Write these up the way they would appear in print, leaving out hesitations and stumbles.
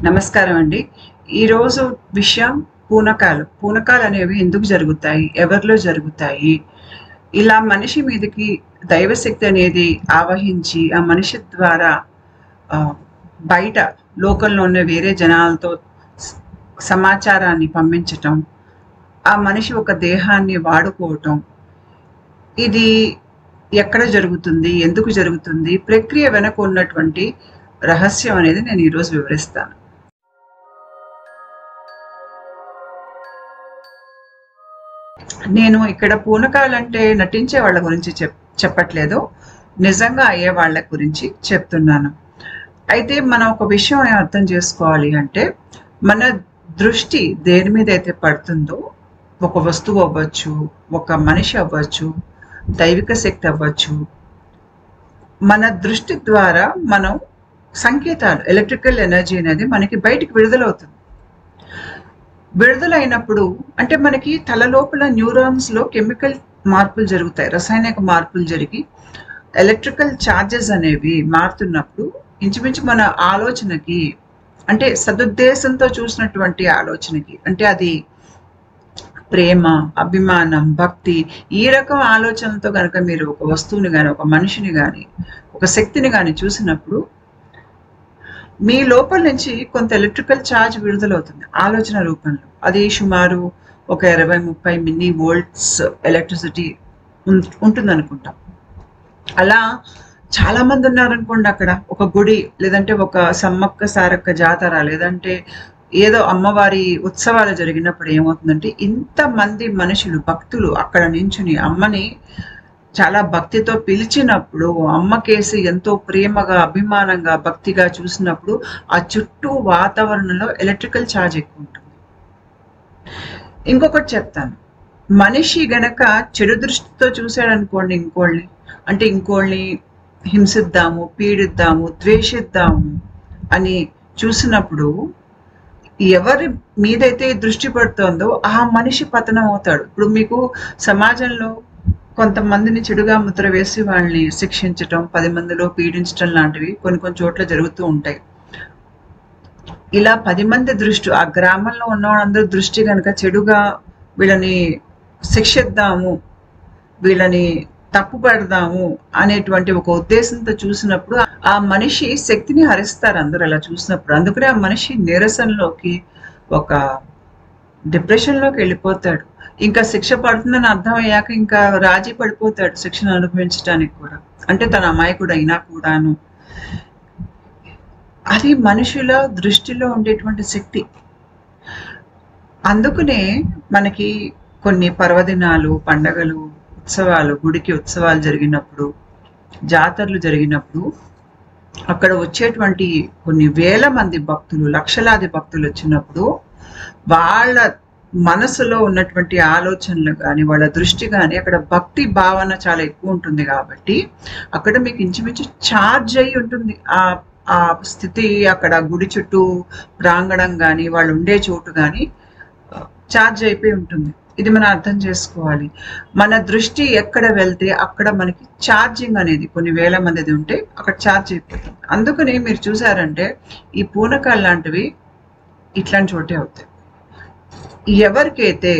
నమస్కారం అండి. ఈరోజు విషయం పూనకాలు. పూనకాలు అనేవి ఎందుకు జరుగుతాయి? ఎవరిలో జరుగుతాయి? ఇలా మనిషి మీదకి దైవశక్తి అనేది ఆవహించి, ఆ మనిషి ద్వారా ఆహ్, బయట లోకంలో ఉన్న వేరే జనాలతో స్ సమాచారాన్ని పంపించటం, ఆ మనిషి ఒక దేహాన్ని వాడుకోవటం, ఇది ఎక్కడ జరుగుతుంది? ఎందుకు జరుగుతుంది? ప్రక్రియ వెనక ఉన్నటువంటి రహస్యం అనేది నేను ఈరోజు వివరిస్తాను. నేను ఇక్కడ పూనకాలంటే నటించే వాళ్ళ గురించి చెప్పట్లేదు. నిజంగా అయ్యే వాళ్ళ గురించి చెప్తున్నాను. అయితే మనం ఒక విషయం అర్థం చేసుకోవాలి అంటే, మన దృష్టి దేని మీద అయితే పడుతుందో, ఒక వస్తువు అవ్వచ్చు, ఒక మనిషి అవ్వచ్చు, దైవిక శక్తి అవ్వచ్చు, మన దృష్టి ద్వారా మనం సంకేతాలు, ఎలక్ట్రికల్ ఎనర్జీ అనేది మనకి బయటికి విడుదలవుతుంది. విడుదలైనప్పుడు అంటే మనకి తల లోపల న్యూరాన్స్‌లో కెమికల్ మార్పులు జరుగుతాయి. రసాయనిక మార్పులు జరిగి ఎలక్ట్రికల్ చార్జెస్ అనేవి మారుతున్నప్పుడు ఇంచుమించు మన ఆలోచనకి అంటే సదుద్దేశంతో చూసినటువంటి ఆలోచనకి అంటే అది ప్రేమ, అభిమానం, భక్తి ఈ రకం ఆలోచనలతో గనక మీరు ఒక వస్తువుని గాని, ఒక మనిషిని గాని, ఒక శక్తిని గాని చూసినప్పుడు మీ లోపల నుంచి కొంత ఎలక్ట్రికల్ ఛార్జ్ విడుదలవుతుంది ఆలోచన రూపంలో. అది సుమారు ఒక 20-30 మిల్లీ వోల్ట్స్ ఎలక్ట్రిసిటీ ఉంటుందనుకుంటాం. అలా చాలా మంది ఉన్నారనుకోండి అక్కడ. ఒక గుడి, లేదంటే ఒక సమ్మక్క సారక్క జాతర, లేదంటే ఏదో అమ్మవారి ఉత్సవాలు జరిగినప్పుడు ఏమవుతుందంటే, ఇంతమంది మనుషులు, భక్తులు అక్కడ నించుని అమ్మని చాలా భక్తితో పిలిచినప్పుడు, అమ్మకేసి ఎంతో ప్రేమగా, అభిమానంగా, భక్తిగా చూసినప్పుడు ఆ చుట్టూ వాతావరణంలో ఎలక్ట్రికల్ ఛార్జ్ ఎక్కువ ఉంటుంది. ఇంకొకటి చెప్తాను. మనిషి గనక చెడు దృష్టితో చూశాడనుకోండి ఇంకోళ్ళని, అంటే ఇంకోళ్ళని హింసిద్దాము, పీడిద్దాము, ద్వేషిద్దాము అని చూసినప్పుడు ఎవరి మీదైతే దృష్టి పడుతోందో ఆ మనిషి పతనం అవుతాడు. ఇప్పుడు మీకు సమాజంలో కొంతమందిని చెడుగా ముద్ర వేసి వాళ్ళని శిక్షించటం, 10 మందిలో పీడించటం లాంటివి కొన్ని చోట్ల జరుగుతూ ఉంటాయి. ఇలా 10 మంది దృష్టి, ఆ గ్రామంలో ఉన్న వాళ్ళందరూ దృష్టి గనక చెడుగా వీళ్ళని శిక్షిద్దాము, వీళ్ళని తప్పు పెడదాము అనేటువంటి ఒక ఉద్దేశంతో చూసినప్పుడు ఆ మనిషి శక్తిని హరిస్తారు అందరూ అలా చూసినప్పుడు. అందుకనే ఆ మనిషి నీరసంలోకి, ఒక డిప్రెషన్‌లోకి వెళ్ళిపోతాడు. ఇంకా శిక్ష పడుతుందని అర్థమయ్యాక ఇంకా రాజీ పడిపోతాడు శిక్షను అనుభవించడానికి కూడా. అంటే తన అమాయకుడు అయినా కూడాను. అది మనుషుల దృష్టిలో ఉండేటువంటి శక్తి. అందుకనే మనకి కొన్ని పర్వదినాలు, పండగలు, ఉత్సవాలు, గుడికి ఉత్సవాలు జరిగినప్పుడు, జాతరలు జరిగినప్పుడు అక్కడ వచ్చేటువంటి కొన్ని వేల మంది భక్తులు, లక్షలాది భక్తులు వచ్చినప్పుడు వాళ్ళ మనసులో ఉన్నటువంటి ఆలోచనలు కానీ, వాళ్ళ దృష్టి కానీ అక్కడ భక్తి భావన చాలా ఎక్కువ ఉంటుంది కాబట్టి అక్కడ మీకు ఇంచుమించు ఛార్జ్ అయి ఉంటుంది. ఆ స్థితి అక్కడ గుడి చుట్టూ ప్రాంగణం కానీ, వాళ్ళు ఉండే చోటు కానీ ఛార్జ్ అయిపోయి ఉంటుంది. ఇది మనం అర్థం చేసుకోవాలి. మన దృష్టి ఎక్కడ వెళ్తే అక్కడ మనకి ఛార్జింగ్ అనేది కొన్ని వేల మందిది ఉంటే అక్కడ ఛార్జ్ అయిపోతుంది. అందుకని మీరు చూసారంటే ఈ పూనకాలు లాంటివి ఇట్లాంటి చోటే అవుతాయి. ఎవరికైతే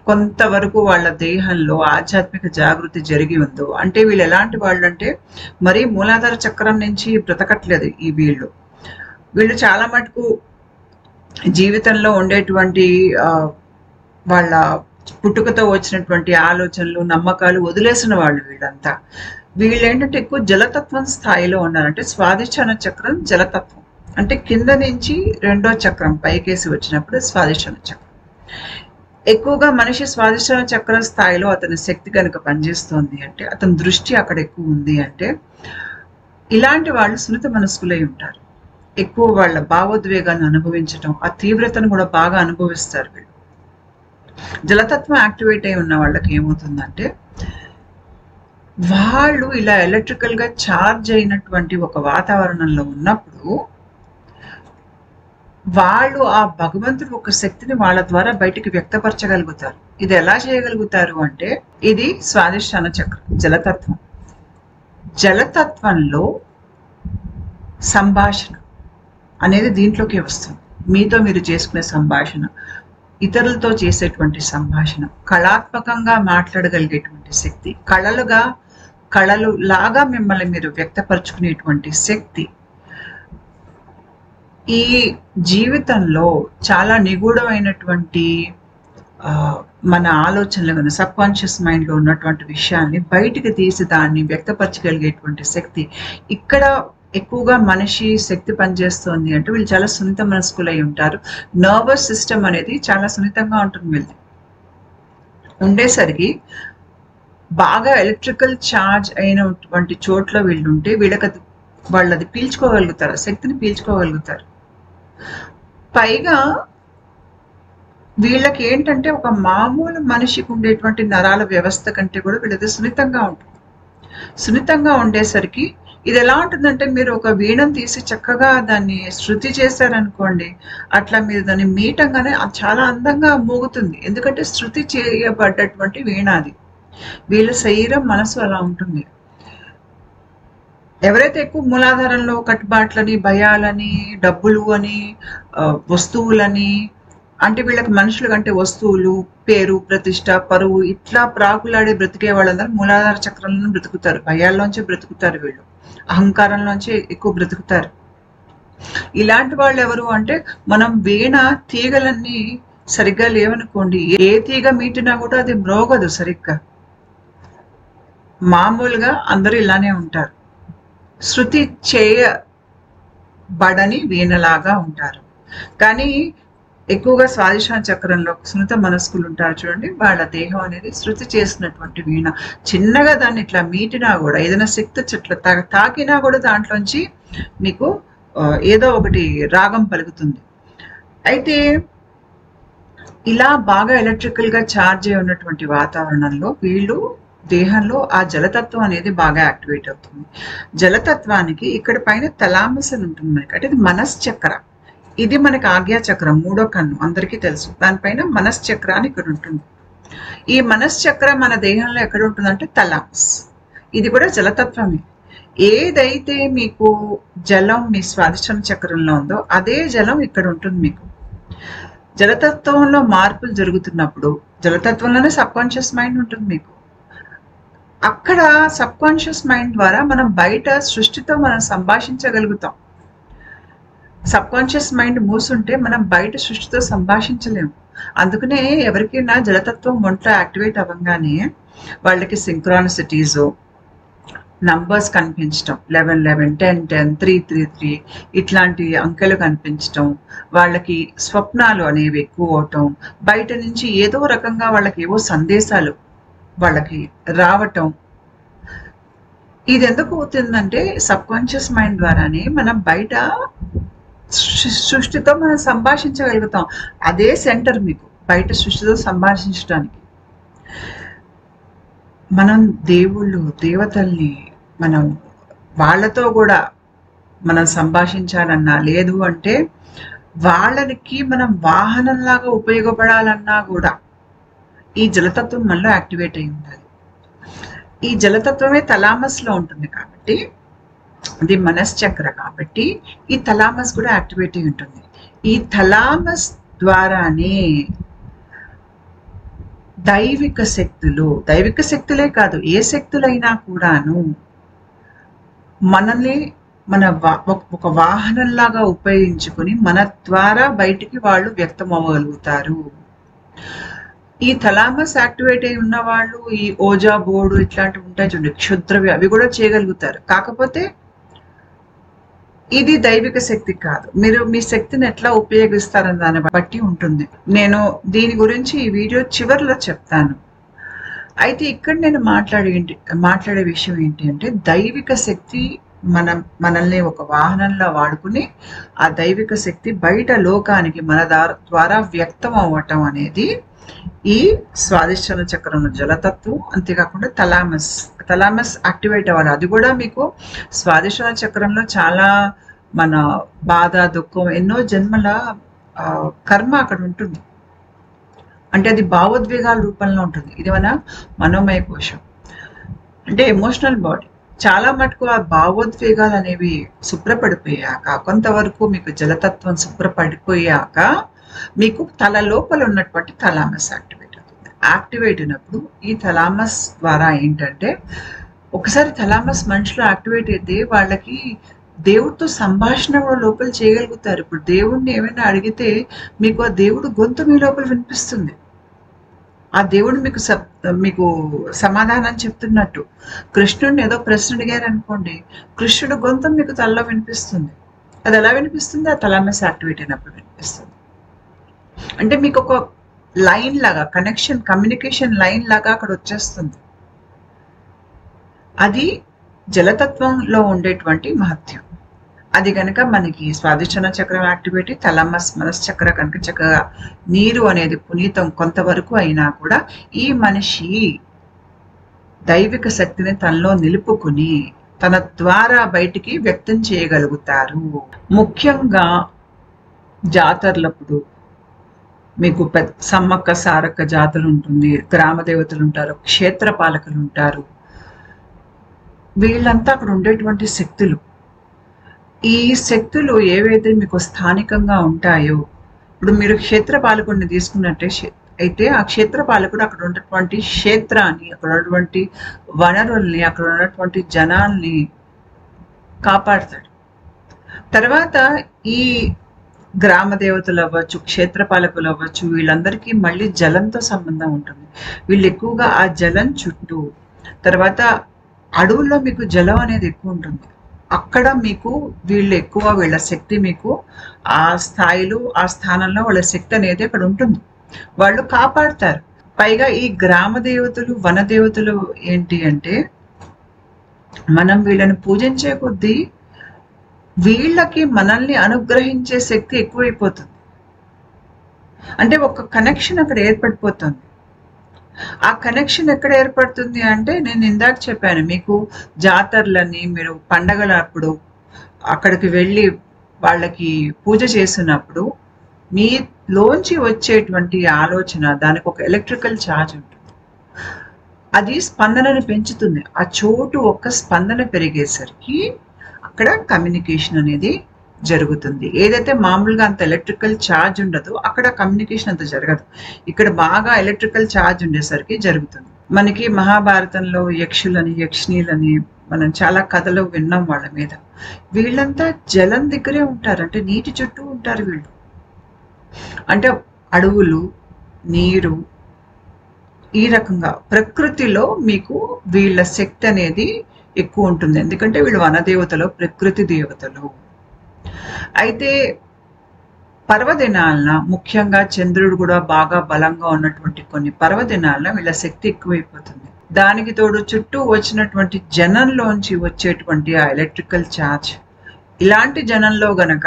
కొంతవరకు వాళ్ళ దేహంలో ఆధ్యాత్మిక జాగృతి జరిగి ఉందో, అంటే వీళ్ళు ఎలాంటి వాళ్ళు అంటే మరీ మూలాధార చక్రం నుంచి బ్రతకట్లేదు ఈ వీళ్ళు చాలా మటుకు జీవితంలో ఉండేటువంటి వాళ్ళ పుట్టుకతో వచ్చినటువంటి ఆలోచనలు, నమ్మకాలు వదిలేసిన వాళ్ళు వీళ్ళంతా. వీళ్ళేంటంటే ఎక్కువ జలతత్వం స్థాయిలో ఉన్నారంటే స్వాదిష్టాన చక్రం జలతత్వం. అంటే కింద నుంచి రెండో చక్రం పైకేసి వచ్చినప్పుడు స్వాదిష్టాన చక్రం. ఎక్కువగా మనిషి స్వాదిష్టాన చక్రం స్థాయిలో అతని శక్తి కనుక పనిచేస్తోంది అంటే, అతని దృష్టి అక్కడ ఎక్కువ ఉంది అంటే, ఇలాంటి వాళ్ళు సున్నిత మనస్కులై ఉంటారు. ఎక్కువ వాళ్ళ భావోద్వేగాన్ని అనుభవించటం, ఆ తీవ్రతను కూడా బాగా అనుభవిస్తారు వీళ్ళు. జలతత్వం యాక్టివేట్ అయి ఉన్న వాళ్ళకి ఏమవుతుందంటే, వాళ్ళు ఇలా ఎలక్ట్రికల్గా ఛార్జ్ అయినటువంటి ఒక వాతావరణంలో ఉన్నప్పుడు వాళ్ళు ఆ భగవంతుడు ఒక శక్తిని వాళ్ళ ద్వారా బయటికి వ్యక్తపరచగలుగుతారు. ఇది ఎలా చేయగలుగుతారు అంటే, ఇది స్వాదిష్టాన చక్రం, జలతత్వం. జలతత్వంలో సంభాషణ, అనేది దీంట్లోకి వస్తుంది. మీతో మీరు చేసుకునే సంభాషణ, ఇతరులతో చేసేటువంటి సంభాషణ, కళాత్మకంగా మాట్లాడగలిగేటువంటి శక్తి, కళలు లాగా మిమ్మల్ని మీరు వ్యక్తపరుచుకునేటువంటి శక్తి, ఈ జీవితంలో చాలా నిగూఢమైనటువంటి మన ఆలోచనలు కానీ సబ్ కాన్షియస్ మైండ్లో ఉన్నటువంటి విషయాన్ని బయటికి తీసి దాన్ని వ్యక్తపరచగలిగేటువంటి శక్తి. ఇక్కడ ఎక్కువగా మనిషి శక్తి పనిచేస్తుంది అంటే వీళ్ళు చాలా సున్నిత మనస్కులై ఉంటారు. నర్వస్ సిస్టమ్ అనేది చాలా సున్నితంగా ఉంటుంది వీళ్ళది. ఉండేసరికి బాగా ఎలక్ట్రికల్ ఛార్జ్ అయినటువంటి చోట్ల వీళ్ళు ఉంటే వాళ్ళది పీల్చుకోగలుగుతారు, శక్తిని పీల్చుకోగలుగుతారు. పైగా వీళ్ళకి ఏంటంటే ఒక మామూలు మనిషికి ఉండేటువంటి నరాల వ్యవస్థ కంటే కూడా వీళ్ళది సున్నితంగా ఉంటుంది. సున్నితంగా ఉండేసరికి ఇది ఎలా ఉంటుందంటే, మీరు ఒక వీణను తీసి చక్కగా దాన్ని శృతి చేశారనుకోండి, అట్లా మీరు దాన్ని మీటంగానే చాలా అందంగా మోగుతుంది. ఎందుకంటే శృతి చేయబడ్డటువంటి వీణ అది. వీళ్ళ శరీరం మనసు అలా ఉంటుంది. ఎవరైతే ఎక్కువ మూలాధారంలో కట్టుబాట్లని, భయాలని, డబ్బులు అని, వస్తువులని, అంటే వీళ్ళకి మనుషుల కంటే వస్తువులు, పేరు, ప్రతిష్ట, పరువు ఇట్లా ప్రాకులాడి బ్రతికే వాళ్ళందరూ మూలాధార చక్రంలో బ్రతుకుతారు. భయాల్లోంచి బ్రతుకుతారు, వీళ్ళు అహంకారంలోంచి ఎక్కువ బ్రతుకుతారు. ఇలాంటి వాళ్ళు ఎవరు అంటే, మనం వీణ తీగలన్నీ సరిగ్గా లేవనుకోండి, ఏ తీగ మీటినా కూడా అది మ్రోగదు సరిగ్గా. మామూలుగా అందరూ ఇలానే ఉంటారు, శృతి చేయబడని వీణలాగా ఉంటారు. కానీ ఎక్కువగా స్వాదిష్టాన చక్రంలో సున్నిత మనస్కులు ఉంటారు చూడండి, వాళ్ళ దేహం అనేది శృతి చేసినటువంటి వీణ. చిన్నగా దాన్ని ఇట్లా మీటినా కూడా, ఏదైనా శక్తి చెట్ల తాకినా కూడా దాంట్లోంచి మీకు ఏదో ఒకటి రాగం పలుకుతుంది. అయితే ఇలా బాగా ఎలక్ట్రికల్గా ఛార్జ్ అయి ఉన్నటువంటి వాతావరణంలో వీళ్ళు దేహంలో ఆ జలతత్వం అనేది బాగా యాక్టివేట్ అవుతుంది. జలతత్వానికి ఇక్కడ పైన తలామస్ అని ఉంటుంది మనకి, అంటే ఇది మనశ్చక్ర. ఇది మనకి ఆజ్ఞాచక్రం, మూడో కన్ను, అందరికీ తెలుసు. దానిపైన మనశ్చక్ర అని ఇక్కడ ఉంటుంది. ఈ మనశ్చక్ర మన దేహంలో ఎక్కడ ఉంటుందంటే తలామస్. ఇది కూడా జలతత్వమే. ఏదైతే మీకు జలం మీ స్వాదిష్టాన చక్రంలో ఉందో అదే జలం ఇక్కడ ఉంటుంది మీకు. జలతత్వంలో మార్పులు జరుగుతున్నప్పుడు జలతత్వంలోనే సబ్ కాన్షియస్ మైండ్ ఉంటుంది మీకు. అక్కడ సబ్ కాన్షియస్ మైండ్ ద్వారా మనం బయట సృష్టితో మనం సంభాషించగలుగుతాం. సబ్ కాన్షియస్ మైండ్ మూసుంటే మనం బయట సృష్టితో సంభాషించలేము. అందుకనే ఎవరికైనా జలతత్వం ఒంట్లో యాక్టివేట్ అవ్వగానే వాళ్ళకి సింక్రానిసిటీస్, నంబర్స్ కనిపించటం, 11 11 10 10 3 3 3 ఇట్లాంటి అంకెలు కనిపించటం, వాళ్ళకి స్వప్నాలు అనేవి ఎక్కువ అవటం, బయట నుంచి ఏదో రకంగా వాళ్ళకి ఏవో సందేశాలు వాళ్ళకి రావటం. ఇది ఎందుకు అవుతుందంటే సబ్ కాన్షియస్ మైండ్ ద్వారానే మనం బయట సృష్టితో మనం సంభాషించగలుగుతాం. అదే సెంటర్ మీకు బయట సృష్టితో సంభాషించడానికి. మనం దేవుళ్ళు, దేవతల్ని మనం వాళ్ళతో కూడా మనం సంభాషించాలన్నా, లేదు అంటే వాళ్ళకి మనం వాహనంలాగా ఉపయోగపడాలన్నా కూడా ఈ జలతత్వం మనలో యాక్టివేట్ అయి ఉండాలి. ఈ జలతత్వమే తలామస్లో ఉంటుంది కాబట్టి, అది మనశ్చక్ర కాబట్టి ఈ తలామస్ కూడా యాక్టివేట్ అయి ఉంటుంది. ఈ తలామస్ ద్వారానే దైవిక శక్తులే కాదు, ఏ శక్తులైనా కూడాను మనల్ని ఒక వాహనంలాగా ఉపయోగించుకొని మన ద్వారా బయటికి వాళ్ళు వ్యక్తం అవ్వగలుగుతారు. ఈ థలామస్ యాక్టివేట్ అయి ఉన్న వాళ్ళు ఈ ఓజా బోర్డు ఇట్లాంటివి ఉంటాయి చూడండి, క్షుద్రవి, అవి కూడా చేయగలుగుతారు. కాకపోతే ఇది దైవిక శక్తి కాదు. మీరు మీ శక్తిని ఎట్లా ఉపయోగిస్తారని దాన్ని బట్టి ఉంటుంది. దీని గురించి ఈ వీడియో చివరిలో చెప్తాను. అయితే ఇక్కడ నేను మాట్లాడే విషయం ఏంటి అంటే, దైవిక శక్తి మనల్ని ఒక వాహనంలో వాడుకుని ఆ దైవిక శక్తి బయట లోకానికి మన ద్వారా వ్యక్తం అవ్వటం అనేది ఈ స్వాదిష్టాన చక్రంలో జలతత్వం, అంతేకాకుండా తలామస్ యాక్టివేట్ అవ్వాలి. అది కూడా మీకు స్వాదిష్టాన చక్రంలో చాలా మన బాధ, దుఃఖం, ఎన్నో జన్మల కర్మ అక్కడ ఉంటుంది. అంటే అది భావోద్వేగాల రూపంలో ఉంటుంది. ఇది మన మనోమయ కోశం, అంటే ఎమోషనల్ బాడీ. చాలా మటుకు ఆ భావోద్వేగాలు అనేవి శుభ్రపడిపోయాక, కొంతవరకు మీకు జలతత్వం శుభ్రపడిపోయాక, మీకు తల లోపల ఉన్నటువంటి థలామస్ యాక్టివేట్ అవుతుంది. యాక్టివేట్ అయినప్పుడు ఈ థలామస్ ద్వారా ఏంటంటే, ఒకసారి థలామస్ మనిషిలో యాక్టివేట్ అయితే వాళ్ళకి దేవుడితో సంభాషణ కూడా లోపల చేయగలుగుతారు. ఇప్పుడు దేవుడిని ఏమైనా అడిగితే మీకు ఆ దేవుడు గొంతు మీ లోపల వినిపిస్తుంది. ఆ దేవుడు మీకు సమాధానం చెప్తున్నట్టు. కృష్ణుడిని ఏదో ప్రశ్న అడిగారు అనుకోండి, కృష్ణుడు గొంతు మీకు తలలో వినిపిస్తుంది. అది ఎలా వినిపిస్తుంది? ఆ థలామస్ యాక్టివేట్ అయినప్పుడు వినిపిస్తుంది. అంటే మీకు ఒక లైన్ లాగా కమ్యూనికేషన్ లైన్ లాగా అక్కడ వచ్చేస్తుంది. అది జలతత్వంలో ఉండేటువంటి మహత్యం. అది కనుక మనకి స్వాదిష్టాన చక్రం యాక్టివేట్, థలామస్ మనశ్చక్ర కనుక చక్కగా నీరు అనేది పునీతం కొంతవరకు అయినా కూడా ఈ మనిషి దైవిక శక్తిని తనలో నిలుపుకుని తన ద్వారా బయటికి వ్యక్తం చేయగలుగుతారు. ముఖ్యంగా జాతరలప్పుడు మీకు సమ్మక్క సారక్క జాతర ఉంటుంది, గ్రామ దేవతలు ఉంటారు, క్షేత్ర పాలకులు ఉంటారు. వీళ్ళంతా అక్కడ ఉండేటువంటి శక్తులు. ఈ శక్తులు ఏవైతే మీకు స్థానికంగా ఉంటాయో, ఇప్పుడు మీరు క్షేత్ర పాలకుడిని తీసుకున్నట్టే అయితే ఆ క్షేత్ర పాలకుడు అక్కడ ఉన్నటువంటి క్షేత్రాన్ని, అక్కడ ఉన్నటువంటి వనరుల్ని, అక్కడ ఉన్నటువంటి జనాల్ని కాపాడతాడు. తర్వాత ఈ గ్రామ దేవతలు అవ్వచ్చు, క్షేత్ర పాలకులు అవ్వచ్చు, వీళ్ళందరికీ మళ్ళీ జలంతో సంబంధం ఉంటుంది. వీళ్ళు ఎక్కువగా ఆ జలం చుట్టూ, తర్వాత అడవుల్లో మీకు జలం అనేది ఎక్కువ ఉంటుంది. అక్కడ మీకు వీళ్ళ శక్తి మీకు ఆ స్థాయిలో, ఆ స్థానంలో వాళ్ళ శక్తి అనేది అక్కడ ఉంటుంది. వాళ్ళు కాపాడతారు. పైగా ఈ గ్రామ దేవతలు, వన దేవతలు ఏంటి అంటే, మనం వీళ్ళని పూజించే కొద్దీ వీళ్ళకి మనల్ని అనుగ్రహించే శక్తి ఎక్కువైపోతుంది. అంటే ఒక కనెక్షన్ అక్కడ ఏర్పడిపోతుంది. ఆ కనెక్షన్ ఎక్కడ ఏర్పడుతుంది అంటే, నేను ఇందాక చెప్పాను మీకు, జాతరలని మీరు పండగలప్పుడు అక్కడికి వెళ్ళి వాళ్ళకి పూజ చేసినప్పుడు మీలోంచి వచ్చేటువంటి ఆలోచన, దానికి ఒక ఎలక్ట్రికల్ ఛార్జ్ ఉంటుంది. అది స్పందనని పెంచుతుంది. ఆ చోటు ఒక్క స్పందన పెరిగేసరికి అక్కడ కమ్యూనికేషన్ అనేది జరుగుతుంది. ఏదైతే మామూలుగా అంత ఎలక్ట్రికల్ ఛార్జ్ ఉండదో అక్కడ కమ్యూనికేషన్ అంత జరగదు. ఇక్కడ బాగా ఎలక్ట్రికల్ ఛార్జ్ ఉండేసరికి జరుగుతుంది. మనకి మహాభారతంలో యక్షులని, యక్షిణీలని మనం చాలా కథలు విన్నాం వాళ్ళ మీద. వీళ్ళంతా జలం దగ్గరే ఉంటారు, అంటే నీటి చుట్టూ ఉంటారు వీళ్ళు. అంటే అడవులు, నీరు, ఈ రకంగా ప్రకృతిలో మీకు వీళ్ళ శక్తి అనేది ఎక్కువ ఉంటుంది. ఎందుకంటే వీళ్ళు వనదేవతలు, ప్రకృతి దేవతలు. అయితే పర్వదినాలన, ముఖ్యంగా చంద్రుడు కూడా బాగా బలంగా ఉన్నటువంటి కొన్ని పర్వదినాలన వీళ్ళ శక్తి ఎక్కువైపోతుంది. దానికి తోడు చుట్టూ వచ్చినటువంటి జనంలోంచి వచ్చేటువంటి ఆ ఎలక్ట్రికల్ ఛార్జ్, ఇలాంటి జనంలో గనక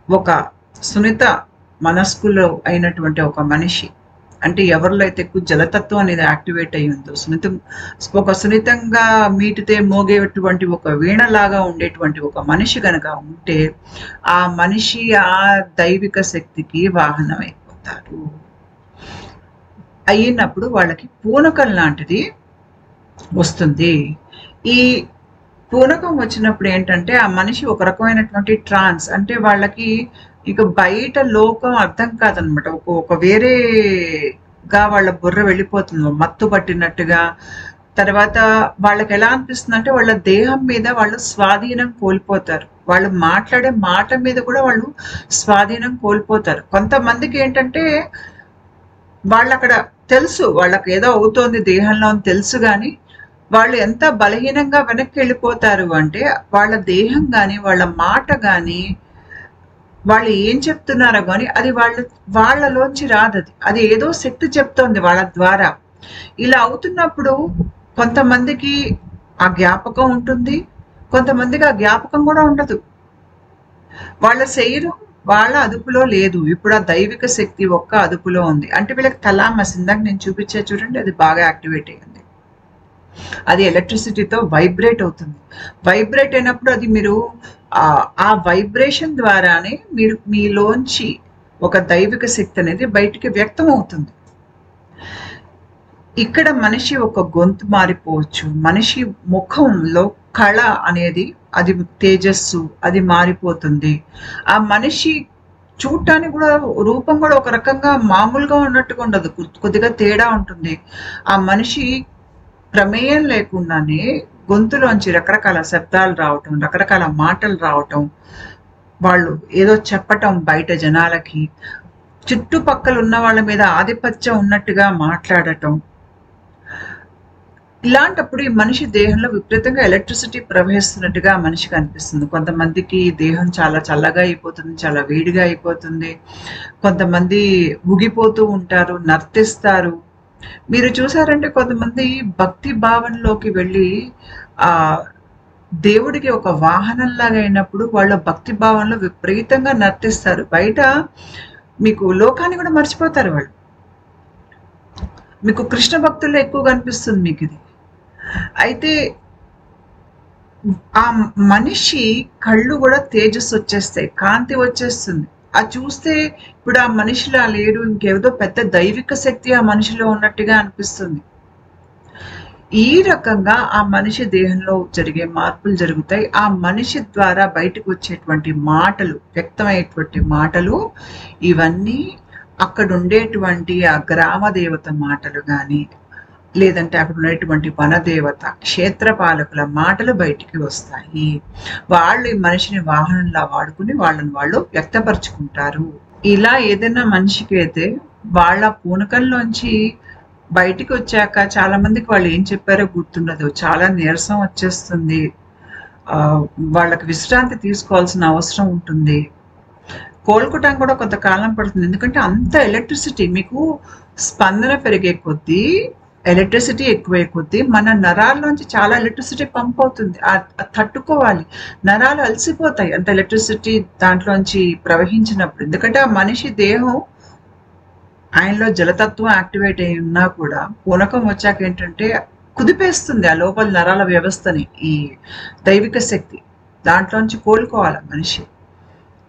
ఒక సున్నిత మనస్కులో అయినటువంటి ఒక మనిషి, అంటే ఎవరిలో అయితే ఎక్కువ జలతత్వం అనేది యాక్టివేట్ అయ్యి ఉందో, సున్నితంగా మీటితే మోగేటువంటి ఒక వీణలాగా ఉండేటువంటి ఒక మనిషి కనుక ఉంటే, ఆ మనిషి ఆ దైవిక శక్తికి వాహనం అయిపోతారు. అయినప్పుడు వాళ్ళకి పూనకం లాంటిది వస్తుంది. ఈ పూనకం వచ్చినప్పుడు ఏంటంటే ఆ మనిషి ఒక రకమైనటువంటి ట్రాన్స్, అంటే వాళ్ళకి ఇక బయట లోకం అర్థం కాదనమాట. ఒక వేరేగా వాళ్ళ బుర్ర వెళ్ళిపోతుంది, మత్తు పట్టినట్టుగా. తర్వాత వాళ్ళకి ఎలా అనిపిస్తుంది అంటే వాళ్ళ దేహం మీద వాళ్ళు స్వాధీనం కోల్పోతారు. వాళ్ళు మాట్లాడే మాట మీద కూడా వాళ్ళు స్వాధీనం కోల్పోతారు. కొంతమందికి ఏంటంటే వాళ్ళు అక్కడ తెలుసు, వాళ్ళకి ఏదో అవుతోంది దేహంలో అని తెలుసు, కానీ వాళ్ళు ఎంత బలహీనంగా వెనక్కి వెళ్ళిపోతారు అంటే వాళ్ళ దేహం కానీ, వాళ్ళ మాట కానీ, వాళ్ళు ఏం చెప్తున్నారో కానీ అది వాళ్ళలోంచి రాదు. అది ఏదో శక్తి చెప్తోంది వాళ్ళ ద్వారా. ఇలా అవుతున్నప్పుడు కొంతమందికి ఆ జ్ఞాపకం ఉంటుంది, కొంతమందికి ఆ జ్ఞాపకం కూడా ఉండదు. వాళ్ళ శరీరం వాళ్ళ అదుపులో లేదు. ఇప్పుడు ఆ దైవిక శక్తి ఒక్క అదుపులో ఉంది. అంటే వీళ్ళకి థలామస్, ఇందాక నేను చూపించే చూడండి, అది బాగా యాక్టివేట్ అయ్యింది. అది ఎలక్ట్రిసిటీతో వైబ్రేట్ అవుతుంది. వైబ్రేట్ అయినప్పుడు అది మీరు ఆ వైబ్రేషన్ ద్వారానే మీరు మీలోంచి ఒక దైవిక శక్తి అనేది బయటికి వ్యక్తం అవుతుంది. ఇక్కడ మనిషి ఒక గొంతు మారిపోవచ్చు. మనిషి ముఖంలో కళ అనేది అది తేజస్సు అది మారిపోతుంది. ఆ మనిషి చూడటానికి కూడా రూపం కూడా ఒక రకంగా మామూలుగా ఉన్నట్టుగా ఉండదు. కొద్దిగా తేడా ఉంటుంది. ఆ మనిషి ప్రమేయం లేకుండానే గొంతులోంచి రకరకాల శబ్దాలు రావటం, రకరకాల మాటలు రావటం, వాళ్ళు ఏదో చెప్పటం బయట జనాలకి, చుట్టుపక్కల ఉన్న వాళ్ళ మీద ఆధిపత్యం ఉన్నట్టుగా మాట్లాడటం. ఇలాంటప్పుడు ఈ మనిషి దేహంలో విపరీతంగా ఎలక్ట్రిసిటీ ప్రవహిస్తున్నట్టుగా మనిషికి అనిపిస్తుంది. కొంతమందికి దేహం చాలా చల్లగా అయిపోతుంది, చాలా వేడిగా అయిపోతుంది. కొంతమంది ఊగిపోతూ ఉంటారు, నర్తిస్తారు. మీరు చూసారంటే కొంతమంది భక్తి భావనలోకి వెళ్ళి ఆ దేవుడికి ఒక వాహనంలాగా అయినప్పుడు వాళ్ళ భక్తి భావనలో విపరీతంగా నర్తిస్తారు. బయట మీకు లోకాన్ని కూడా మర్చిపోతారు వాళ్ళు. మీకు కృష్ణ భక్తుల్లో ఎక్కువ కనిపిస్తుంది మీకు ఇది. అయితే ఆ మనిషి కళ్ళు కూడా తేజస్సు వచ్చేస్తాయి, కాంతి వచ్చేస్తుంది. అది చూస్తే ఇప్పుడు ఆ మనిషిలా లేడు, ఇంకేదో పెద్ద దైవిక శక్తి ఆ మనిషిలో ఉన్నట్టుగా అనిపిస్తుంది. ఈ రకంగా ఆ మనిషి దేహంలో జరిగే మార్పులు జరుగుతాయి. ఆ మనిషి ద్వారా బయటకు వచ్చేటువంటి మాటలు, వ్యక్తమయ్యేటువంటి మాటలు, ఇవన్నీ అక్కడ ఉండేటువంటి ఆ గ్రామ దేవత మాటలు కానీ, లేదంటే అక్కడ ఉండేటువంటి వనదేవత, క్షేత్రపాలకుల మాటలు బయటికి వస్తాయి. వాళ్ళు ఈ మనిషిని వాహనంలా వాడుకుని వాళ్ళని వాళ్ళు వ్యక్తపరుచుకుంటారు. ఇలా ఏదైనా మనిషికి అయితే వాళ్ళ పూనకంలోంచి బయటికి వచ్చాక చాలా మందికి వాళ్ళు ఏం చెప్పారో గుర్తుండదు. చాలా నీరసం వచ్చేస్తుంది. వాళ్ళకి విశ్రాంతి తీసుకోవాల్సిన అవసరం ఉంటుంది. కోలుకోవటానికి కూడా కొంతకాలం పడుతుంది. ఎందుకంటే అంత ఎలక్ట్రిసిటీ, మీకు స్పందన పెరిగే కొద్దీ, ఎలక్ట్రిసిటీ ఎక్కువే కొద్దీ మన నరాల్లోంచి చాలా ఎలక్ట్రిసిటీ పంప్ అవుతుంది. తట్టుకోవాలి, నరాలు అలసిపోతాయి అంత ఎలక్ట్రిసిటీ దాంట్లోంచి ప్రవహించినప్పుడు. ఎందుకంటే ఆ మనిషి దేహం, ఆయనలో జలతత్వం యాక్టివేట్ అయి ఉన్నా కూడా పూనకం వచ్చాక ఏంటంటే కుదిపేస్తుంది ఆ లోపల నరాల వ్యవస్థని ఈ దైవిక శక్తి. దాంట్లోంచి కోలుకోవాలి మనిషి.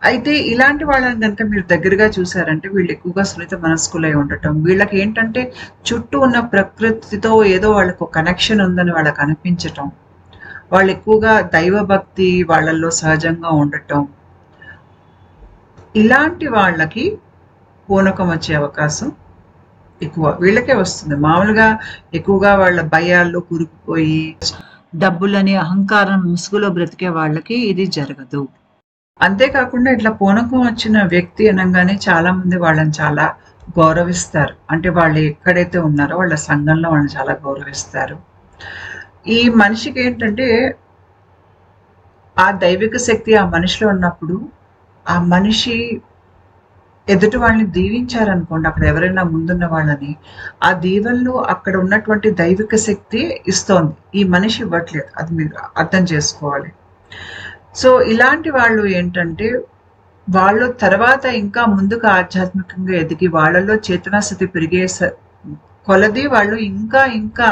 అయితే ఇలాంటి వాళ్ళని కనుక మీరు దగ్గరగా చూసారంటే వీళ్ళు ఎక్కువగా సున్నిత మనస్కులై ఉండటం, వీళ్ళకి ఏంటంటే చుట్టూ ఉన్న ప్రకృతితో ఏదో వాళ్ళకు కనెక్షన్ ఉందని వాళ్ళకి అనిపించటం, వాళ్ళు ఎక్కువగా దైవభక్తి వాళ్ళల్లో సహజంగా ఉండటం, ఇలాంటి వాళ్ళకి పూనకం వచ్చే అవకాశం ఎక్కువ వీళ్ళకే వస్తుంది. మామూలుగా ఎక్కువగా వాళ్ళ భయాల్లో కూరుకుపోయి డబ్బులని అహంకారం ముసుగులో బ్రతికే వాళ్ళకి ఇది జరగదు. అంతేకాకుండా ఇట్లా పూనకం వచ్చిన వ్యక్తి అనగానే చాలా మంది వాళ్ళని చాలా గౌరవిస్తారు. అంటే వాళ్ళు ఎక్కడైతే ఉన్నారో వాళ్ళ సంఘంలో వాళ్ళని చాలా గౌరవిస్తారు. ఈ మనిషికి ఏంటంటే ఆ దైవిక శక్తి ఆ మనిషిలో ఉన్నప్పుడు ఆ మనిషి ఎదుటి వాళ్ళని దీవించారనుకోండి, అక్కడ ఎవరైనా ముందున్న వాళ్ళని, ఆ దీవెనలు అక్కడ ఉన్నటువంటి దైవిక శక్తి ఇస్తోంది, ఈ మనిషి ఇవ్వట్లేదు. అది మీరు అర్థం చేసుకోవాలి. సో ఇలాంటి వాళ్ళు ఏంటంటే వాళ్ళు తర్వాత ఇంకా ముందుకు ఆధ్యాత్మికంగా ఎదిగి వాళ్ళలో చేతనాస్థితి పెరిగే కొలది వాళ్ళు ఇంకా ఇంకా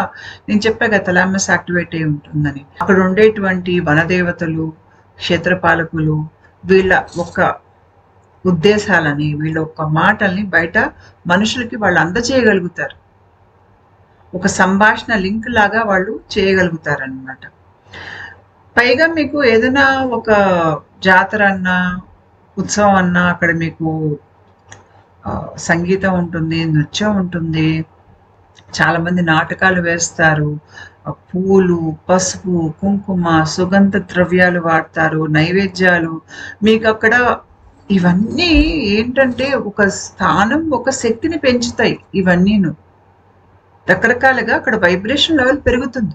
నేను చెప్పా కదా థలామస్ యాక్టివేట్ అయి ఉంటుందని. అక్కడ ఉండేటువంటి వనదేవతలు, క్షేత్రపాలకులు వీళ్ళ ఒక్క ఉద్దేశాలని, వీళ్ళ ఒక్క మాటల్ని బయట మనుషులకి వాళ్ళు అందచేయగలుగుతారు. ఒక సంభాషణ లింక్ లాగా వాళ్ళు చేయగలుగుతారు అన్నమాట. పైగా మీకు ఏదైనా ఒక జాతర అన్నా, ఉత్సవం అన్నా అక్కడ మీకు సంగీతం ఉంటుంది, నృత్యం ఉంటుంది, చాలా మంది నాటకాలు వేస్తారు, పూలు, పసుపు, కుంకుమ, సుగంధ ద్రవ్యాలు వాడతారు, నైవేద్యాలు. మీకు అక్కడ ఇవన్నీ ఏంటంటే ఒక స్థానం, ఒక శక్తిని పెంచుతాయి. ఇవన్నీను రకరకాలుగా అక్కడ వైబ్రేషన్ లెవెల్ పెరుగుతుంది.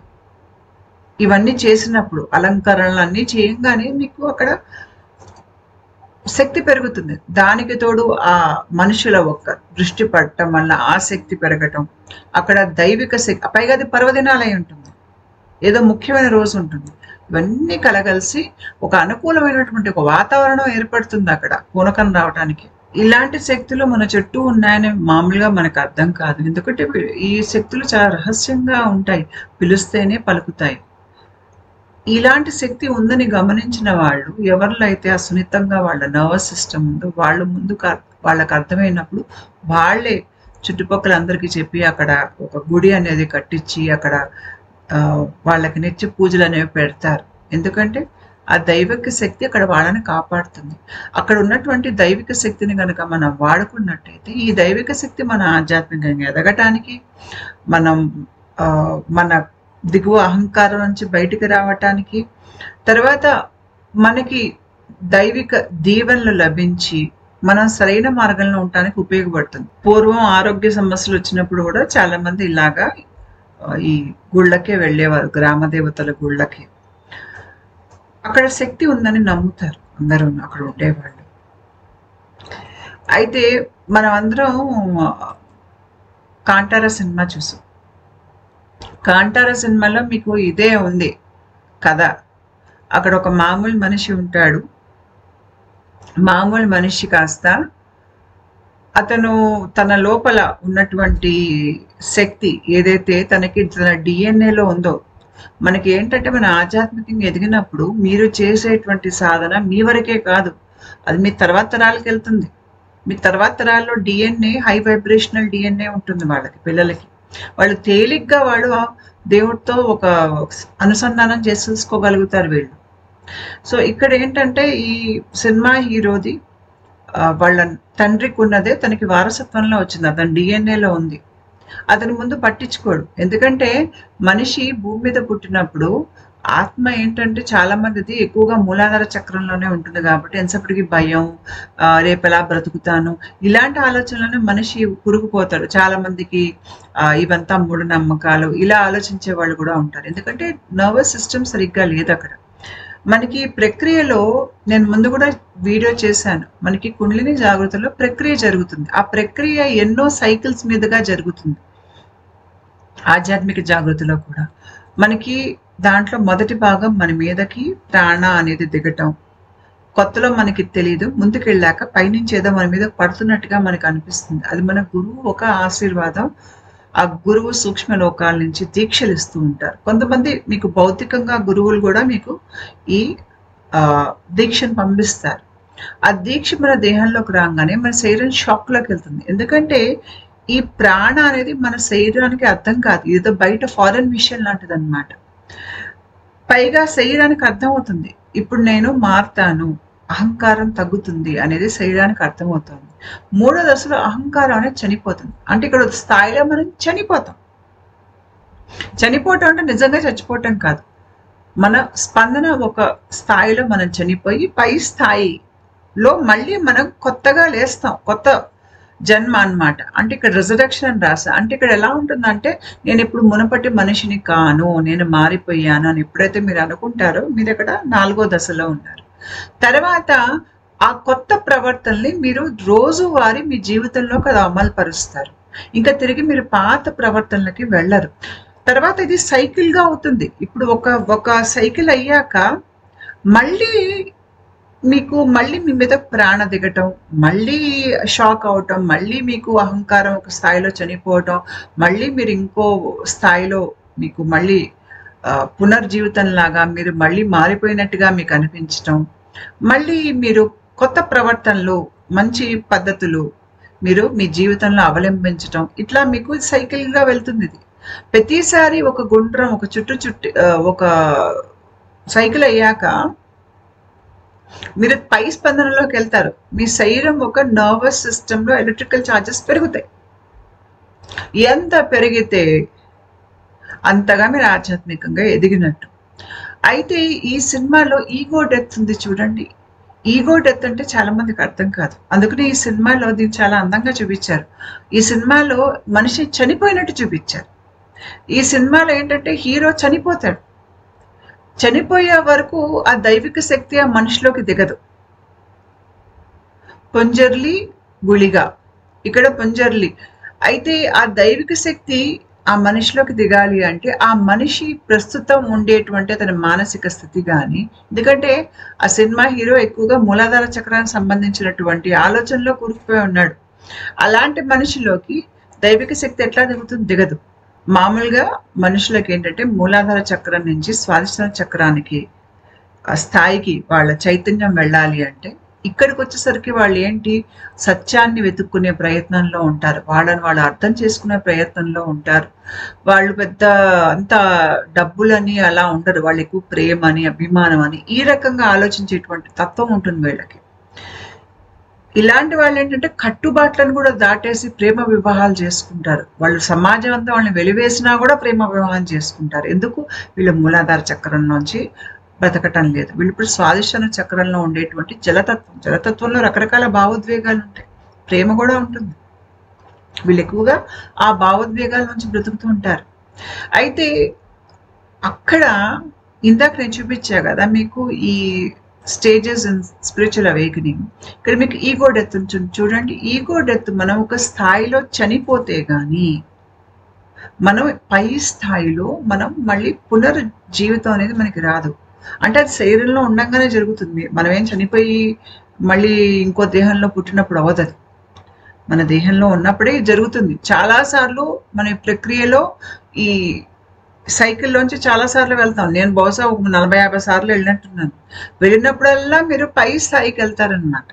ఇవన్నీ చేసినప్పుడు అలంకరణలు అన్నీ చేయంగానే మీకు అక్కడ శక్తి పెరుగుతుంది. దానికి తోడు ఆ మనుషుల ఒక్క దృష్టి పడటం వల్ల ఆ శక్తి పెరగటం, అక్కడ దైవిక శక్తి, పైగా అది పర్వదినాలై ఉంటుంది, ఏదో ముఖ్యమైన రోజు ఉంటుంది. ఇవన్నీ కలగలిసి ఒక అనుకూలమైనటువంటి ఒక వాతావరణం ఏర్పడుతుంది అక్కడ పూనకం రావడానికి. ఇలాంటి శక్తులు మన చుట్టూ ఉన్నాయని మామూలుగా మనకు అర్థం కాదు. ఎందుకంటే ఈ శక్తులు చాలా రహస్యంగా ఉంటాయి, పిలుస్తేనే పలుకుతాయి. ఇలాంటి శక్తి ఉందని గమనించిన వాళ్ళు ఎవరిలో అయితే ఆ సున్నితంగా వాళ్ళ నర్వస్ సిస్టమ్ ఉందో వాళ్ళ ముందు వాళ్ళకి అర్థమైనప్పుడు వాళ్ళే చుట్టుపక్కల అందరికీ చెప్పి అక్కడ ఒక గుడి అనేది కట్టించి అక్కడ వాళ్ళకి నిత్య పూజలు అనేవి పెడతారు. ఎందుకంటే ఆ దైవిక శక్తి అక్కడ వాళ్ళని కాపాడుతుంది. అక్కడ ఉన్నటువంటి దైవిక శక్తిని కనుక మనం వాడుకున్నట్టయితే ఈ దైవిక శక్తి మన ఆధ్యాత్మికంగా ఎదగటానికి, మనం మన దిగువ అహంకారం నుంచి బయటికి రావటానికి, తర్వాత మనకి దైవిక దీవెనలు లభించి మనం సరైన మార్గంలో ఉండటానికి ఉపయోగపడుతుంది. పూర్వం ఆరోగ్య సమస్యలు వచ్చినప్పుడు కూడా చాలా మంది ఇలాగా ఈ గుళ్ళకే వెళ్ళేవారు, గ్రామ దేవతల గుళ్ళకి. అక్కడ శక్తి ఉందని నమ్ముతారు అందరూ అక్కడ ఉండేవాళ్ళు. అయితే మనం అందరం కాంటారా సినిమా చూసాం. కాంటారా సినిమాలో మీకు ఇదే ఉంది కదా, అక్కడ ఒక మామూలు మనిషి ఉంటాడు. మామూలు మనిషి కాస్త అతను తన లోపల ఉన్నటువంటి శక్తి ఏదైతే తనకి తన డిఎన్ఏలో ఉందో, మనకి ఏంటంటే మన ఆధ్యాత్మికంగా ఎదిగినప్పుడు మీరు చేసేటువంటి సాధన మీ వరకే కాదు, అది మీ తర్వాత తరాలకు వెళ్తుంది. మీ తర్వాత తరాల్లో డిఎన్ఏ హై వైబ్రేషనల్ డిఎన్ఏ ఉంటుంది వాళ్ళకి, పిల్లలకి. వాళ్ళు తేలిగ్గా వాళ్ళు దేవుడితో ఒక అనుసంధానం చేసేసుకోగలుగుతారు వీళ్ళు. సో ఇక్కడ ఏంటంటే ఈ సినిమా హీరోది వాళ్ళ తండ్రికి ఉన్నదే తనకి వారసత్వంలో వచ్చింది, అతని డిఎన్ఏలో ఉంది. అతని ముందు పట్టించుకోడు. ఎందుకంటే మనిషి భూమి మీద పుట్టినప్పుడు ఆత్మ ఏంటంటే చాలా మందిది ఎక్కువగా మూలాధార చక్రంలోనే ఉంటుంది కాబట్టి ఎంతసేపటికి భయం, రేపు ఎలా బ్రతుకుతాను, ఇలాంటి ఆలోచనలోనే మనిషి కురుకుపోతాడు. చాలా మందికి ఇవంతా మూఢనమ్మకాలు ఇలా ఆలోచించే వాళ్ళు కూడా ఉంటారు. ఎందుకంటే నర్వస్ సిస్టమ్ సరిగ్గా లేదు అక్కడ. మనకి ప్రక్రియలో నేను ముందు కూడా వీడియో చేశాను, మనకి కుండలిని జాగృతిలో ప్రక్రియ జరుగుతుంది. ఆ ప్రక్రియ ఎన్నో సైకిల్స్ మీదుగా జరుగుతుంది. ఆధ్యాత్మిక జాగృతిలో కూడా మనకి దాంట్లో మొదటి భాగం మన మీదకి ప్రాణ అనేది దిగటం. కొత్తలో మనకి తెలియదు, ముందుకెళ్ళాక పైనుంచి ఏదో మన మీద పడుతున్నట్టుగా మనకు అనిపిస్తుంది. అది మన గురువు ఒక ఆశీర్వాదం. ఆ గురువు సూక్ష్మ లోకాల నుంచి దీక్షలు ఇస్తూ ఉంటారు. కొంతమంది మీకు భౌతికంగా గురువులు కూడా మీకు ఈ దీక్షను పంపిస్తారు. ఆ దీక్ష మన దేహంలోకి రాగానే మన శరీరం షాక్లోకి వెళ్తుంది. ఎందుకంటే ఈ ప్రాణ అనేది మన శరీరానికి అర్థం కాదు, ఏదో బయట ఫారెన్ విషయం లాంటిది అనమాట. పైగా శరీరానికి అర్థమవుతుంది, ఇప్పుడు నేను మారుతాను, అహంకారం తగ్గుతుంది అనేది శరీరానికి అర్థమవుతుంది. మూడో దశలో అహంకారం అనేది చనిపోతుంది. అంటే ఇక్కడ స్థాయిలో మనం చనిపోతాం. చనిపోవటం అంటే నిజంగా చచ్చిపోవటం కాదు, మన స్పందన ఒక స్థాయిలో మనం చనిపోయి పై స్థాయిలో మళ్ళీ మనం కొత్తగా లేస్తాం, కొత్త జన్మ అన్నమాట. అంటే ఇక్కడ రిజరక్షన్ అని రాసా. అంటే ఇక్కడ ఎలా ఉంటుందంటే నేను ఇప్పుడు మునపటి మనిషిని కాను, నేను మారిపోయాను అని ఎప్పుడైతే మీరు అనుకుంటారో మీరు ఇక్కడ 4వ దశలో ఉన్నారు. తర్వాత ఆ కొత్త ప్రవర్తనని మీరు రోజువారీ మీ జీవితంలోకి అది అమలు పరుస్తారు. ఇంకా తిరిగి మీరు పాత ప్రవర్తనలకి వెళ్ళరు. తర్వాత ఇది సైకిల్గా అవుతుంది. ఇప్పుడు ఒక సైకిల్ అయ్యాక మళ్ళీ మీకు మళ్ళీ మీ మీద ప్రాణ దిగటం, మళ్ళీ షాక్ అవటం, మళ్ళీ మీకు అహంకారం ఒక స్థాయిలో చనిపోవటం, మళ్ళీ మీరు ఇంకో స్థాయిలో మీకు మళ్ళీ పునర్జీవితం లాగా మీరు మళ్ళీ మారిపోయినట్టుగా మీకు అనిపించటం, మళ్ళీ మీరు కొత్త ప్రవర్తనలు, మంచి పద్ధతులు మీరు మీ జీవితంలో అవలంబించటం, ఇట్లా మీకు సైకిల్గా వెళ్తుంది. ఇది ప్రతిసారి ఒక గుండ్రం ఒక చుట్టి ఒక సైకిల్ అయ్యాక మీరు పై స్పందనలోకి వెళ్తారు. మీ శరీరం ఒక నర్వస్ సిస్టంలో ఎలక్ట్రికల్ ఛార్జెస్ పెరుగుతాయి. ఎంత పెరిగితే అంతగా మీరు ఆధ్యాత్మికంగా ఎదిగినట్టు. అయితే ఈ సినిమాలో ఈగో డెత్ ఉంది చూడండి. ఈగో డెత్ అంటే చాలా మందికి అర్థం కాదు. అందుకని ఈ సినిమాలో దీన్ని చాలా అందంగా చూపించారు. ఈ సినిమాలో మనిషి చనిపోయినట్టు చూపించారు. ఈ సినిమాలో ఏంటంటే హీరో చనిపోతాడు. చనిపోయే వరకు ఆ దైవిక శక్తి ఆ మనిషిలోకి దిగదు. పొంజర్లి గుళిగా, ఇక్కడ పొంజర్లి. అయితే ఆ దైవిక శక్తి ఆ మనిషిలోకి దిగాలి అంటే ఆ మనిషి ప్రస్తుతం ఉండేటువంటి అతని మానసిక స్థితి కానీ, ఎందుకంటే ఆ సినిమా హీరో ఎక్కువగా మూలాధార చక్రానికి సంబంధించినటువంటి ఆలోచనలో కూరుకుపోయి ఉన్నాడు. అలాంటి మనిషిలోకి దైవిక శక్తి ఎట్లా దిగదు. మామూలుగా మనుషులకి ఏంటంటే మూలాధార చక్రం నుంచి స్వాధిష్టాన చక్రానికి ఆ స్థాయికి వాళ్ళ చైతన్యం వెళ్ళాలి అంటే ఇక్కడికొచ్చేసరికి వాళ్ళేంటి, సత్యాన్ని వెతుక్కునే ప్రయత్నంలో ఉంటారు. వాళ్ళని వాళ్ళు అర్థం చేసుకునే ప్రయత్నంలో ఉంటారు. వాళ్ళు పెద్ద అంత డబ్బులని అలా ఉండరు. వాళ్ళెక్కువ ప్రేమని, అభిమానం అని ఈ రకంగా ఆలోచించేటువంటి తత్వం ఉంటుంది వీళ్ళకి. ఇలాంటి వాళ్ళేంటంటే కట్టుబాట్లను గూడా దాటేసి ప్రేమ వివాహాలు చేసుకుంటారు. వాళ్ళు సమాజం అంతా వాళ్ళని వెలివేసినా గూడా ప్రేమ వివాహం చేసుకుంటారు. ఎందుకు? వీళ్ళు మూలాధార చక్రంలోంచి బ్రతకటం లేదు. వీళ్ళిప్పుడు స్వాదిష్టాన చక్రంలో ఉండేటువంటి జలతత్వం. జలతత్వంలో రకరకాల భావోద్వేగాలుంటాయి. ప్రేమ గూడా ఉంటుంది. వీళ్ళెక్కువగా ఆ భావోద్వేగాల నుంచి బ్రతుకుతూ ఉంటారు. అయితే అక్కడ ఇందాక నేను చూపిచ్చా గదా! మీకు ఈ స్టేజెస్ ఇన్ స్పిరిచువల్ అవేకనింగ్. ఇక్కడ మీకు ఈగో డెత్ ఉంటుంది చూడండి. ఈగో డెత్ మనం ఒక స్థాయిలో చనిపోతే గానీ, మనం పై స్థాయిలో మనం మళ్ళీ పునర్జీవితం అనేది మనకి రాదు. అంటే అది శరీరంలో ఉండంగానే జరుగుతుంది. మనమేం చనిపోయి మళ్ళీ ఇంకో దేహంలో పుట్టినప్పుడు అవ్వదది. మన దేహంలో ఉన్నప్పుడే జరుగుతుంది. చాలా సార్లు మన ఈ ప్రక్రియలో ఈ సైకిల్‌లోంచి చాలా సార్లు వెళ్తాం. నేను బహుశా ఒక 40, 50 సార్లు వెళ్ళినట్టున్నాను. వెళ్ళినప్పుడల్లా మీరు పై స్థాయికెళ్తారనమాట.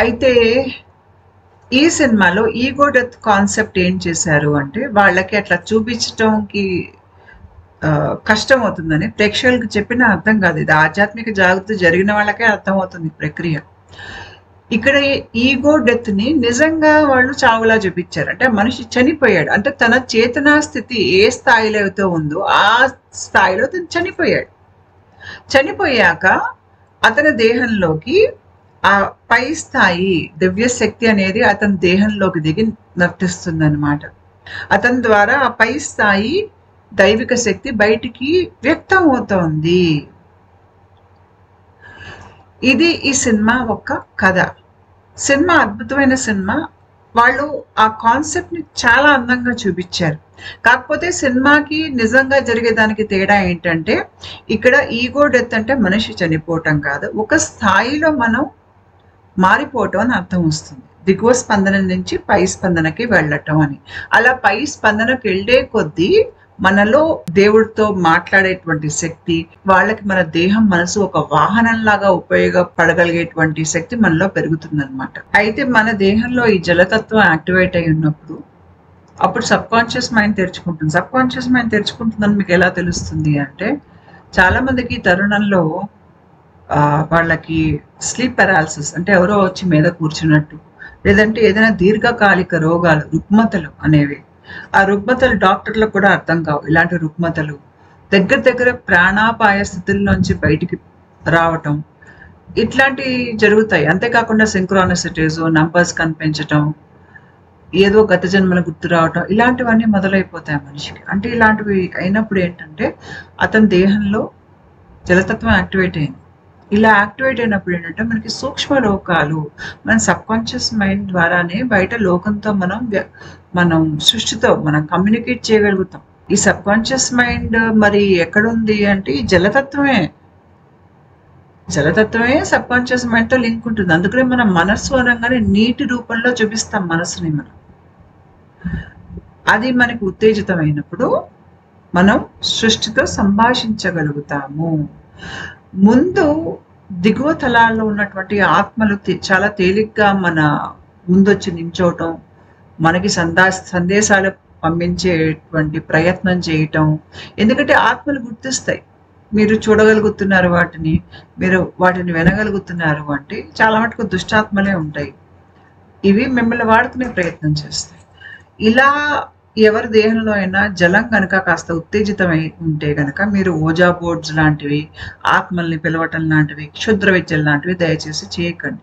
అయితే ఈ సినిమాలో ఈగో డెత్ కాన్సెప్ట్ ఏం చేశారు అంటే, వాళ్ళకి అట్లా చూపించటంకి కష్టమవుతుందని ప్రేక్షకులకు చెప్పినా అర్థం కాదు. ఇది ఆధ్యాత్మిక జాగృతి జరిగిన వాళ్ళకే అర్థమవుతుంది ఈ ప్రక్రియ. ఇక్కడ ఈగో డెత్ ని నిజంగా వాళ్ళు చావులా చూపించారు. అంటే మనిషి చనిపోయాడు. అంటే తన చేతనా స్థితి ఏ స్థాయిలో అయితే ఉందో ఆ స్థాయిలో తను చనిపోయాడు. చనిపోయాక అతని దేహంలోకి ఆ పై స్థాయి దివ్య శక్తి అనేది అతని దేహంలోకి దిగి నర్తిస్తుందన్నమాట. అతని ద్వారా ఆ పై స్థాయి దైవిక శక్తి బయటికి వ్యక్తం అవుతోంది. ఇది ఈ సినిమా ఒక కథ. సినిమా అద్భుతమైన సినిమా. వాళ్ళు ఆ కాన్సెప్ట్ ని చాలా అందంగా చూపించారు. కాకపోతే సినిమాకి నిజంగా జరిగేదానికి తేడా ఏంటంటే, ఇక్కడ ఈగో డెత్ అంటే మనిషి చనిపోవటం కాదు, ఒక స్థాయిలో మనం మారిపోవటం అని అర్థం వస్తుంది. దిగువ స్పందన నుంచి పై స్పందనకి వెళ్ళటం అని. అలా పై స్పందనకి వెళ్ళే కొద్దీ మనలో దేవుడితో మాట్లాడేటువంటి శక్తి, వాళ్ళకి మన దేహం మనసు ఒక వాహనంలాగా ఉపయోగపడగలిగేటువంటి శక్తి మనలో పెరుగుతుందన్నమాట. అయితే మన దేహంలో ఈ జలతత్వం యాక్టివేట్ అయి ఉన్నప్పుడు అప్పుడు సబ్ కాన్షియస్ మైండ్ తెరుచుకుంటుంది. సబ్ కాన్షియస్ మైండ్ తెరుచుకుంటుందని మీకు ఎలా తెలుస్తుంది అంటే, చాలా మందికి ఈ తరుణంలో వాళ్ళకి స్లీప్ పెరాలసిస్ అంటే ఎవరో వచ్చి మీద కూర్చున్నట్టు, లేదంటే ఏదైనా దీర్ఘకాలిక రోగాలు, రుగ్మతలు అనేవి, ఆ రుగ్మతలు డాక్టర్లకు కూడా అర్థం కావు. ఇలాంటి రుగ్మతలు దగ్గర ప్రాణాపాయ స్థితుల్లోంచి బయటికి రావటం, ఇట్లాంటివి జరుగుతాయి. అంతేకాకుండా సింక్రానిసిటీస్, నంబర్స్ కనిపించటం, ఏదో గత జన్మల గుర్తు రావటం, ఇలాంటివన్నీ మొదలైపోతాయి మనిషికి. అంటే ఇలాంటివి అయినప్పుడు ఏంటంటే అతని దేహంలో జలతత్వం యాక్టివేట్ అయింది. ఇలా యాక్టివేట్ అయినప్పుడు ఏంటంటే మనకి సూక్ష్మ లోకాలు, మన సబ్ కాన్షియస్ మైండ్ ద్వారానే బయట లోకంతో మనం సృష్టితో మనం కమ్యూనికేట్ చేయగలుగుతాం. ఈ సబ్ కాన్షియస్ మైండ్ మరి ఎక్కడుంది అంటే ఈ జలతత్వమే సబ్ కాన్షియస్ మైండ్ తో లింక్ ఉంటుంది. అందుకనే మనం మనస్సు అనగానే నీటి రూపంలో చూపిస్తాం మనసుని మనం. అది మనకి ఉత్తేజితమైనప్పుడు మనం సృష్టితో సంభాషించగలుగుతాము. ముందు దిగువ తలాల్లో ఉన్నటువంటి ఆత్మలు చాలా తేలిగ్గా మన ముందొచ్చి నించోవటం, మనకి సందేశాలు పంపించేటువంటి ప్రయత్నం చేయటం. ఎందుకంటే ఆత్మలు గుర్తిస్తాయి. మీరు చూడగలుగుతున్నారు వాటిని, మీరు వాటిని వినగలుగుతున్నారు అంటే చాలా మటుకు దుష్టాత్మలే ఉంటాయి. ఇవి మిమ్మల్ని వాడుకునే ప్రయత్నం చేస్తాయి. ఇలా ఎవరి దేహంలో అయినా జలం కనుక కాస్త ఉత్తేజితమై ఉంటే గనక మీరు ఓజా బోర్డ్స్ లాంటివి, ఆత్మల్ని పిలవటం లాంటివి, క్షుద్ర విద్యలు లాంటివి దయచేసి చేయకండి.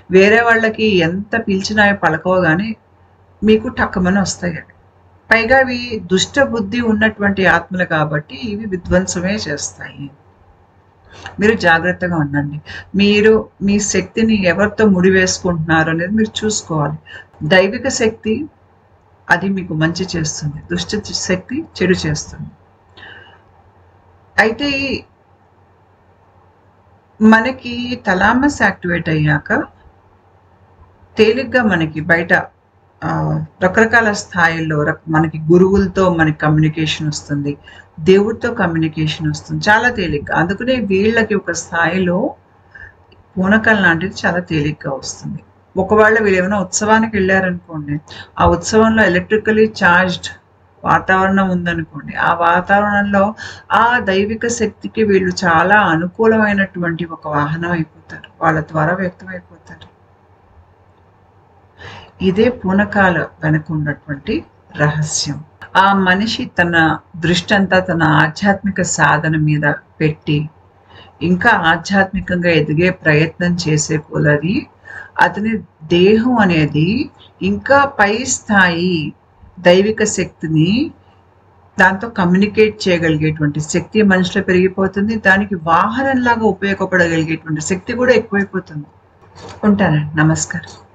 వేరే వాళ్ళకి ఎంత పిలిచినా పలకవ కానీ మీకు టక్కమని వస్తాయి. పైగా ఇవి దుష్ట బుద్ధి ఉన్నటువంటి ఆత్మలు కాబట్టి ఇవి విధ్వంసమే చేస్తాయి. మీరు జాగ్రత్తగా ఉండండి. మీరు మీ శక్తిని ఎవరితో ముడివేసుకుంటున్నారు అనేది మీరు చూసుకోవాలి. దైవిక శక్తి అది మీకు మంచి చేస్తుంది, దుష్ట శక్తి చెడు చేస్తుంది. అయితే మనకి తలామస్ యాక్టివేట్ అయ్యాక తేలిగ్గా మనకి బయట రకరకాల స్థాయిల్లో మనకి గురువులతో మనకి కమ్యూనికేషన్ వస్తుంది, దేవుడితో కమ్యూనికేషన్ వస్తుంది చాలా తేలిగ్గా. అందుకనే వీళ్ళకి ఒక స్థాయిలో పూనకం లాంటిది చాలా తేలిగ్గా వస్తుంది. ఒకవేళ వీళ్ళేమైనా ఉత్సవానికి వెళ్ళారనుకోండి, ఆ ఉత్సవంలో ఎలక్ట్రికల్లీ చార్జ్డ్ వాతావరణం ఉందనుకోండి, ఆ వాతావరణంలో ఆ దైవిక శక్తికి వీళ్ళు చాలా అనుకూలమైనటువంటి ఒక వాహనం అయిపోతారు. వాళ్ళ ద్వారా వ్యక్తమైపోతారు. ఇదే పూనకాల వెనక ఉన్నటువంటి రహస్యం. ఆ మనిషి తన దృష్టంతా తన ఆధ్యాత్మిక సాధన మీద పెట్టి, ఇంకా ఆధ్యాత్మికంగా ఎదిగే ప్రయత్నం చేసే కొలది అతని దేహం అనేది ఇంకా పై స్థాయి దైవిక శక్తిని దాంతో కమ్యూనికేట్ చేయగలిగేటువంటి శక్తి మనిషిలో పెరిగిపోతుంది. దానికి వాహనంలాగా ఉపయోగపడగలిగేటువంటి శక్తి కూడా ఎక్కువైపోతుంది. ఉంటానండి. నమస్కారం.